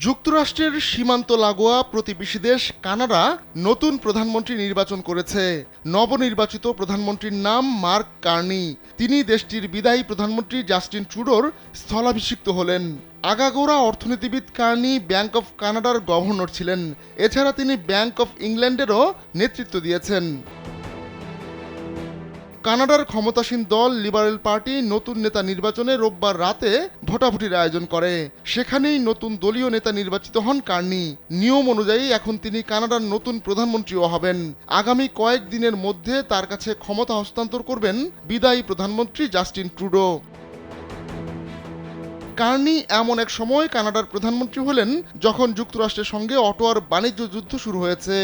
যুক্তরাষ্ট্রের সীমান্ত লাগোয়া প্রতিবেশী দেশ কানাডা নতুন প্রধানমন্ত্রী নির্বাচন করেছে। নবনির্বাচিত প্রধানমন্ত্রীর নাম মার্ক কার্নি। তিনি দেশটির বিদায়ী প্রধানমন্ত্রী জাস্টিন ট্রুডোর স্থলাভিষিক্ত হলেন। আগাগোড়া অর্থনীতিবিদ কার্নি ব্যাংক অফ কানাডার গভর্নর ছিলেন। এছাড়া তিনি ব্যাংক অফ ইংল্যান্ডেরও নেতৃত্ব দিয়েছেন। কানাডার ক্ষমতাসীন দল লিবারেল পার্টি নতুন নেতা নির্বাচনে রোববার রাতে ভোটাভুটির আয়োজন করে। সেখানেই নতুন দলীয় নেতা নির্বাচিত হন কার্নি। নিয়ম অনুযায়ী এখন তিনি কানাডার নতুন প্রধানমন্ত্রীও হবেন। আগামী কয়েকদিনের মধ্যে তার কাছে ক্ষমতা হস্তান্তর করবেন বিদায়ী প্রধানমন্ত্রী জাস্টিন ট্রুডো। কার্নি এমন এক সময় কানাডার প্রধানমন্ত্রী হলেন যখন যুক্তরাষ্ট্রের সঙ্গে অটোয়ার বাণিজ্য যুদ্ধ শুরু হয়েছে।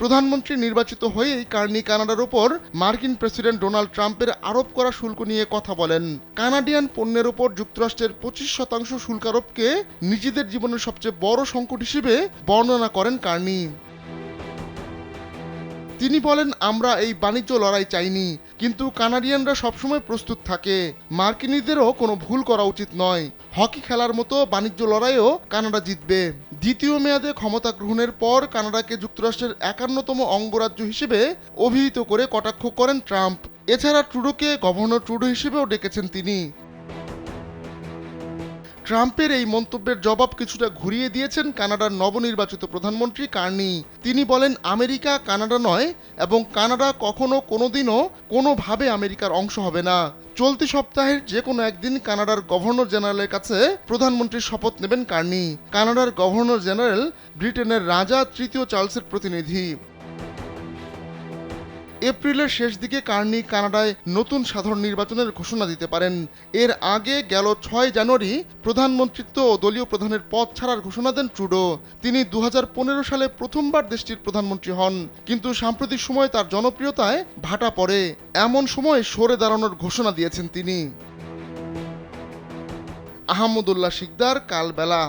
প্রধানমন্ত্রী নির্বাচিত হয়েই কার্নি কানাডার ওপর মার্কিন প্রেসিডেন্ট ডোনাল্ড ট্রাম্পের আরোপ করা শুল্ক নিয়ে কথা বলেন। কানাডিয়ান পণ্যের ওপর যুক্তরাষ্ট্রের 25% শুল্ক আরোপকে নিজেদের জীবনের সবচেয়ে বড় সংকট হিসেবে বর্ণনা করেন কার্নি। তিনি বলেন, আমরা এই বাণিজ্য লড়াই চাইনি, কিন্তু কানাডিয়ানরা সবসময় প্রস্তুত থাকে। মার্কিনীদেরও কোনো ভুল করা উচিত নয়। হকি খেলার মতো বাণিজ্য লড়াইও কানাডা জিতবে। দ্বিতীয় মেয়াদে ক্ষমতা গ্রহণের পর কানাডাকে যুক্তরাষ্ট্রের 51তম অঙ্গরাজ্য হিসেবে অভিহিত করে কটাক্ষ করেন ট্রাম্প। এছাড়া ট্রুডোকে গভর্নর ট্রুডো হিসেবেও ডেকেছেন তিনি। ট্রাম্পের এই মন্তব্যের জবাব কিছুটা ঘুরিয়ে দিয়েছেন কানাডার নবনির্বাচিত প্রধানমন্ত্রী কার্নি। তিনি বলেন, আমেরিকা কানাডা নয় এবং কানাডা কখনো কোনোদিনও কোনোভাবে আমেরিকার অংশ হবে না। চলতি সপ্তাহের যে কোনো একদিন কানাডার গভর্নর জেনারেলের কাছে প্রধানমন্ত্রীর শপথ নেবেন কার্নি। কানাডার গভর্নর জেনারেল ব্রিটেনের রাজা তৃতীয় চার্লসের প্রতিনিধি। এপ্রিলের শেষ দিকে কার্নি কানাডায় নতুন সাধারণ নির্বাচনের ঘোষণা দিতে পারেন। এর আগে গেল 6 জানুয়ারি প্রধানমন্ত্রিত্ব ও দলীয় প্রধানের পদ ছাড়ার ঘোষণা দেন ট্রুডো। তিনি 2015 সালে প্রথমবার দেশটির প্রধানমন্ত্রী হন, কিন্তু সাম্প্রতিক সময়ে তার জনপ্রিয়তায় ভাটা পড়ে। এমন সময় সরে দাঁড়ানোর ঘোষণা দিয়েছেন তিনি। আহমদুল্লাহ শিকদার, কালবেলা।